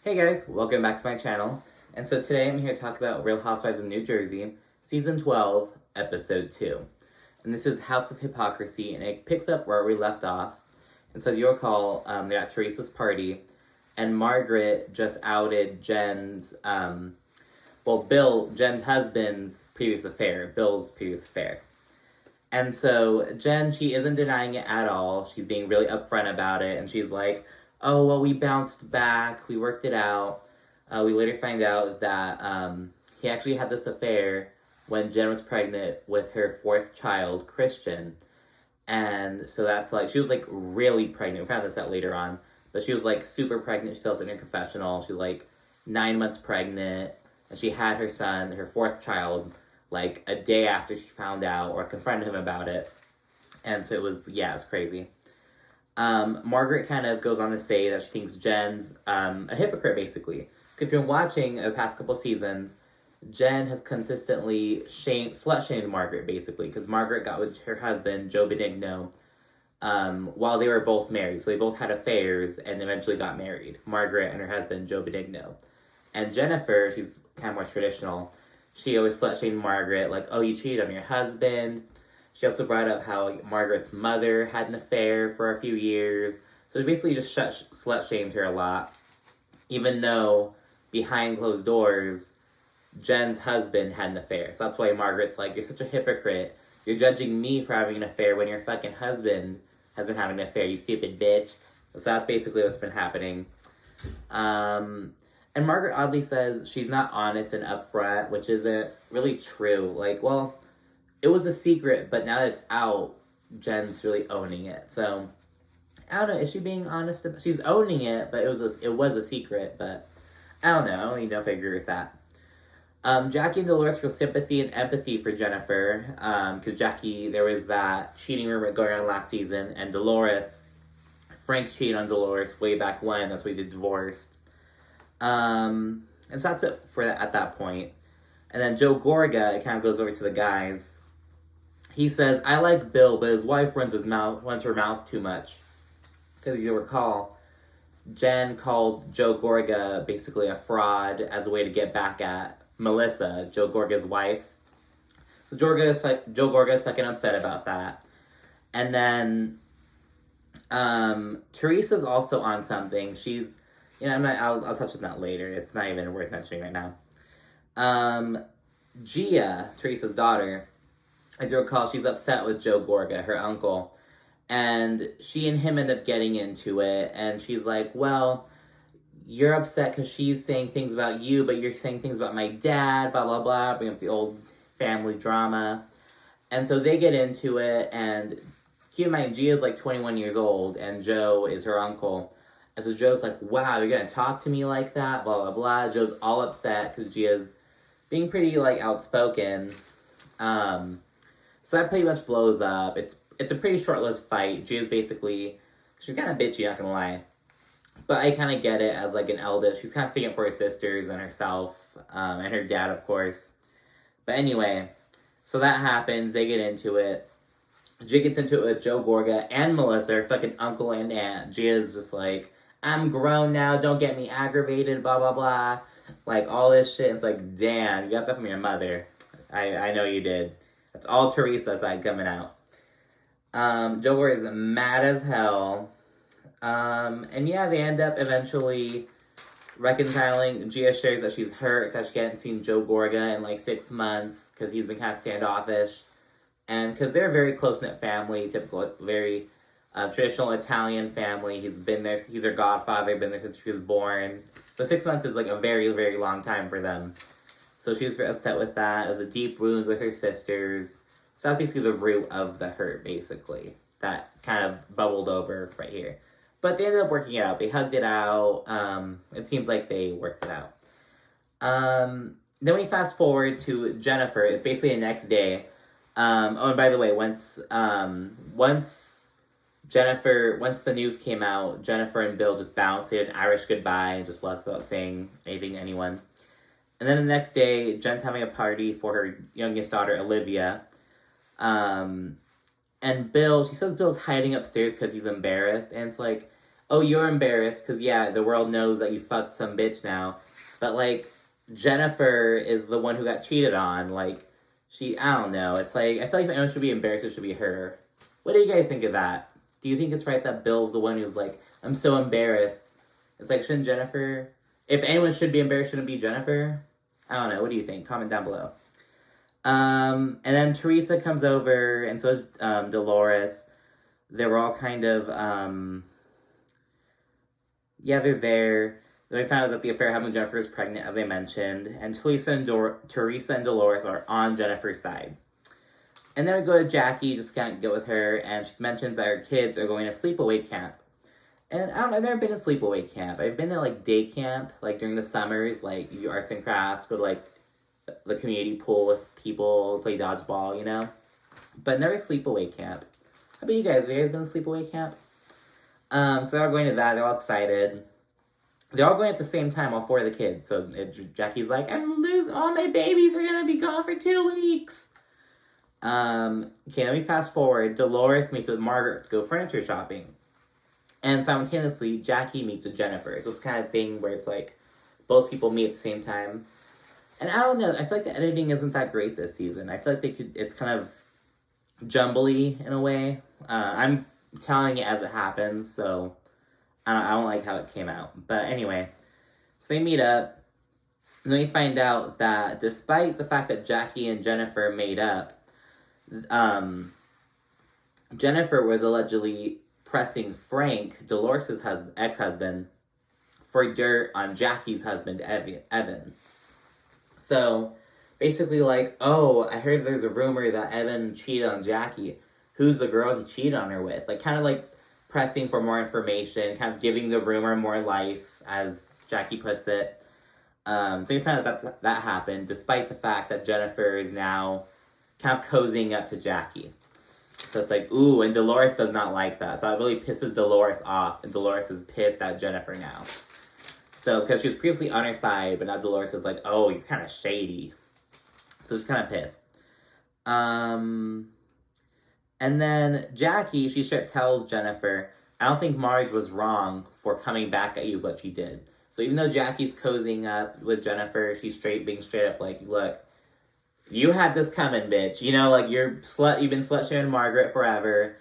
Hey guys, welcome back to my channel. And so today I'm here to talk about Real Housewives of New Jersey, Season 12, Episode 2. And this is House of Hypocrisy, and it picks up where we left off. And so as you'll recall, they're at Teresa's party, and Margaret just outed Jen's, Jen's husband's previous affair, Bill's previous affair. And so Jen, she isn't denying it at all. She's being really upfront about it, and she's like, oh, well, we bounced back. We worked it out. We later find out that he actually had this affair when Jen was pregnant with her fourth child, Christian. And so that's like, she was like really pregnant. We found this out later on. But she was like super pregnant. She tells it in her confessional. She was like 9 months pregnant. And she had her son, her fourth child, like a day after she found out or confronted him about it. And so it was crazy. Margaret kind of goes on to say that she thinks Jen's a hypocrite, basically. If you've been watching the past couple seasons, Jen has consistently slut-shamed Margaret, basically, because Margaret got with her husband, Joe Benigno, while they were both married. So they both had affairs and eventually got married. Margaret and her husband, Joe Benigno. And Jennifer, she's kind of more traditional. She always slut-shamed Margaret, like, oh, you cheated on your husband. She also brought up how Margaret's mother had an affair for a few years. So she basically just slut-shamed her a lot. Even though, behind closed doors, Jen's husband had an affair. So that's why Margaret's like, you're such a hypocrite. You're judging me for having an affair when your fucking husband has been having an affair, you stupid bitch. So that's basically what's been happening. And Margaret oddly says she's not honest and upfront, which isn't really true. Like, well, it was a secret, but now that it's out, Jen's really owning it. So, I don't know, is she being honest? She's owning it, but it was a secret, but I don't know. I don't even know if I agree with that. Jackie and Dolores feel sympathy and empathy for Jennifer, because Jackie, there was that cheating rumor going on last season, and Dolores, Frank cheated on Dolores way back when, that's why they divorced. And so that's it for that at that point. And then Joe Gorga, it kind of goes over to the guys. He says, I like Bill, but his wife runs her mouth too much. Because you recall, Jen called Joe Gorga basically a fraud as a way to get back at Melissa, Joe Gorga's wife. So Joe Gorga's fucking upset about that. And then Teresa's also on something. She's, I'll touch on that later. It's not even worth mentioning right now. Gia, Teresa's daughter, as you recall, she's upset with Joe Gorga, her uncle, and she and him end up getting into it, and she's like, well, you're upset because she's saying things about you, but you're saying things about my dad, blah, blah, blah, bring up the old family drama, and so they get into it, and keep in mind, Gia's like 21 years old, and Joe is her uncle, and so Joe's like, wow, you're gonna talk to me like that, blah, blah, blah. Joe's all upset because Gia's being pretty, like, outspoken. So that pretty much blows up. It's a pretty short-lived fight. Gia's basically, she's kind of bitchy, not gonna lie. But I kind of get it as, like, an eldest. She's kind of sticking up for her sisters and herself, and her dad, of course. But anyway, so that happens. They get into it. Gia gets into it with Joe Gorga and Melissa, her fucking uncle and aunt. Gia's just like, I'm grown now, don't get me aggravated, blah, blah, blah. Like, all this shit. It's like, damn, you got that from your mother. I know you did. That's all Teresa side coming out. Joe Gorga is mad as hell. And yeah, they end up eventually reconciling. Gia shares that she's hurt that she hadn't seen Joe Gorga in like 6 months because he's been kind of standoffish. And because they're a very close-knit family, typical, very traditional Italian family. He's been there, he's her godfather, been there since she was born. So 6 months is like a very, very long time for them. So she was very upset with that. It was a deep wound with her sisters. So that's basically the root of the hurt, basically. That kind of bubbled over right here. But they ended up working it out. They hugged it out. It seems like they worked it out. Then we fast forward to Jennifer. It's basically the next day. And by the way, once the news came out, Jennifer and Bill just bounced. They did an Irish goodbye and just left without saying anything to anyone. And then the next day, Jen's having a party for her youngest daughter, Olivia. And Bill, she says Bill's hiding upstairs because he's embarrassed. And it's like, oh, you're embarrassed because, yeah, the world knows that you fucked some bitch now. But, like, Jennifer is the one who got cheated on. Like, I don't know. It's like, I feel like if anyone should be embarrassed, it should be her. What do you guys think of that? Do you think it's right that Bill's the one who's like, I'm so embarrassed? It's like, shouldn't Jennifer... If anyone should be embarrassed, shouldn't it be Jennifer? I don't know. What do you think? Comment down below. And then Teresa comes over, and so is Dolores. They were all kind of, yeah, they're there. Then we found out that the affair happened when Jennifer is pregnant, as I mentioned. And Teresa and Dolores are on Jennifer's side. And then we go to Jackie, just can't get with her, and she mentions that her kids are going to sleepaway camp. And I don't know, I've never been to sleepaway camp. I've been to, like, day camp, like, during the summers, like, you do arts and crafts, go to, like, the community pool with people, play dodgeball, you know? But never sleepaway camp. How about you guys? Have you guys been to sleepaway camp? So they're all going to that, they're all excited. They're all going at the same time, all four of the kids. So Jackie's like, all my babies are gonna be gone for 2 weeks. Okay, let me fast forward. Dolores meets with Margaret to go furniture shopping. And simultaneously, Jackie meets with Jennifer. So it's kind of thing where it's like, both people meet at the same time. And I don't know, I feel like the editing isn't that great this season. I feel like it's kind of jumbly in a way. I'm telling it as it happens, so I don't like how it came out. But anyway, so they meet up, and then we find out that despite the fact that Jackie and Jennifer made up, Jennifer was allegedly pressing Frank, Dolores' ex-husband, for dirt on Jackie's husband, Evan. So, basically like, oh, I heard there's a rumor that Evan cheated on Jackie. Who's the girl he cheated on her with? Like, kind of like pressing for more information, kind of giving the rumor more life, as Jackie puts it. So we found out that happened, despite the fact that Jennifer is now kind of cozying up to Jackie. So it's like, ooh, and Dolores does not like that. So it really pisses Dolores off, and Dolores is pissed at Jennifer now. So, because she was previously on her side, but now Dolores is like, oh, you're kind of shady. So she's kind of pissed. And then Jackie, she straight tells Jennifer, I don't think Marge was wrong for coming back at you what she did. So even though Jackie's cozying up with Jennifer, she's being straight up like, look, you had this coming, bitch. You know, like, you've been slut-shaming Margaret forever.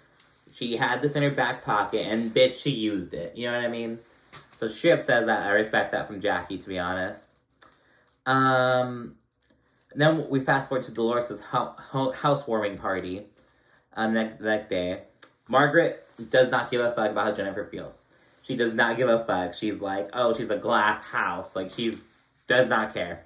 She had this in her back pocket, and bitch, she used it. You know what I mean? So she says that. I respect that from Jackie, to be honest. Then we fast forward to Dolores' housewarming party the next day. Margaret does not give a fuck about how Jennifer feels. She does not give a fuck. She's like, oh, she's a glass house. Like, does not care.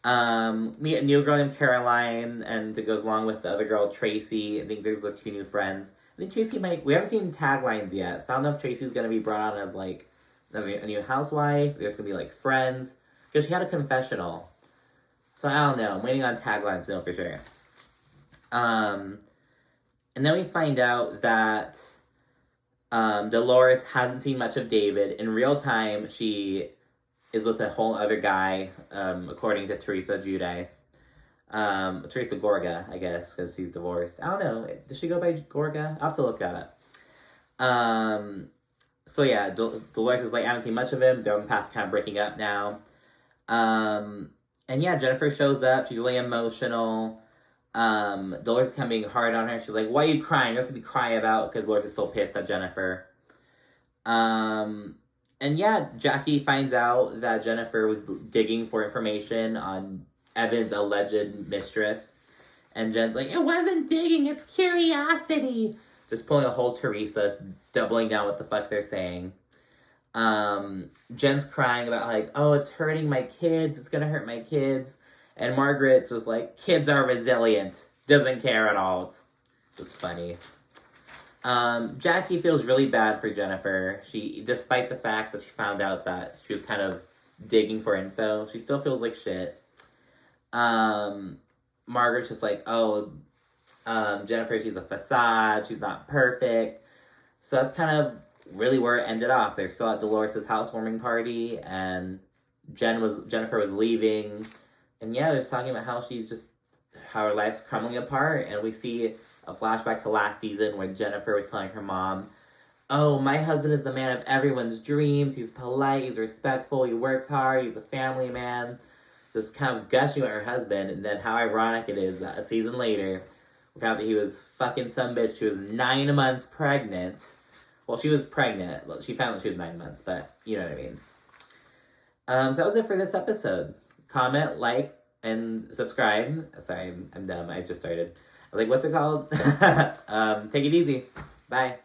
Meet a new girl named Caroline, and it goes along with the other girl, Tracy. I think there's the 2 new friends. I think Tracy we haven't seen taglines yet, so I don't know if Tracy's gonna be brought on as, like, a new housewife. There's gonna be, like, friends. Because she had a confessional. So I don't know. I'm waiting on taglines to know for sure. And then we find out that Dolores hasn't seen much of David. In real time, she is with a whole other guy, according to Teresa Giudice. Teresa Gorga, I guess, because she's divorced. I don't know. Does she go by Gorga? I'll have to look that up. So yeah, Dolores is like, I haven't seen much of him. They're on the path to kind of breaking up now. And yeah, Jennifer shows up. She's really emotional. Dolores is kind of being hard on her. She's like, why are you crying? There's something to cry about, because Dolores is still pissed at Jennifer. And yeah, Jackie finds out that Jennifer was digging for information on Evan's alleged mistress. And Jen's like, it wasn't digging, it's curiosity. Just pulling a whole Teresa, doubling down what the fuck they're saying. Jen's crying about, like, oh, it's hurting my kids, it's gonna hurt my kids. And Margaret's just like, kids are resilient. Doesn't care at all. It's just funny. Jackie feels really bad for Jennifer. Despite the fact that she found out that she was kind of digging for info, she still feels like shit. Margaret's just like, oh, Jennifer, she's a facade. She's not perfect. So that's kind of really where it ended off. They're still at Dolores' housewarming party, and Jennifer was leaving. And yeah, they're just talking about how her life's crumbling apart. And we see a flashback to last season when Jennifer was telling her mom, oh, my husband is the man of everyone's dreams. He's polite, he's respectful, he works hard, he's a family man. Just kind of gushing about her husband, and then how ironic it is that a season later, we found that he was fucking some bitch who was 9 months pregnant. Well, she was pregnant. Well, she found that she was 9 months, but you know what I mean. So that was it for this episode. Comment, like, and subscribe. Sorry, I'm dumb. I just started. Like, what's it called? Take it easy. Bye.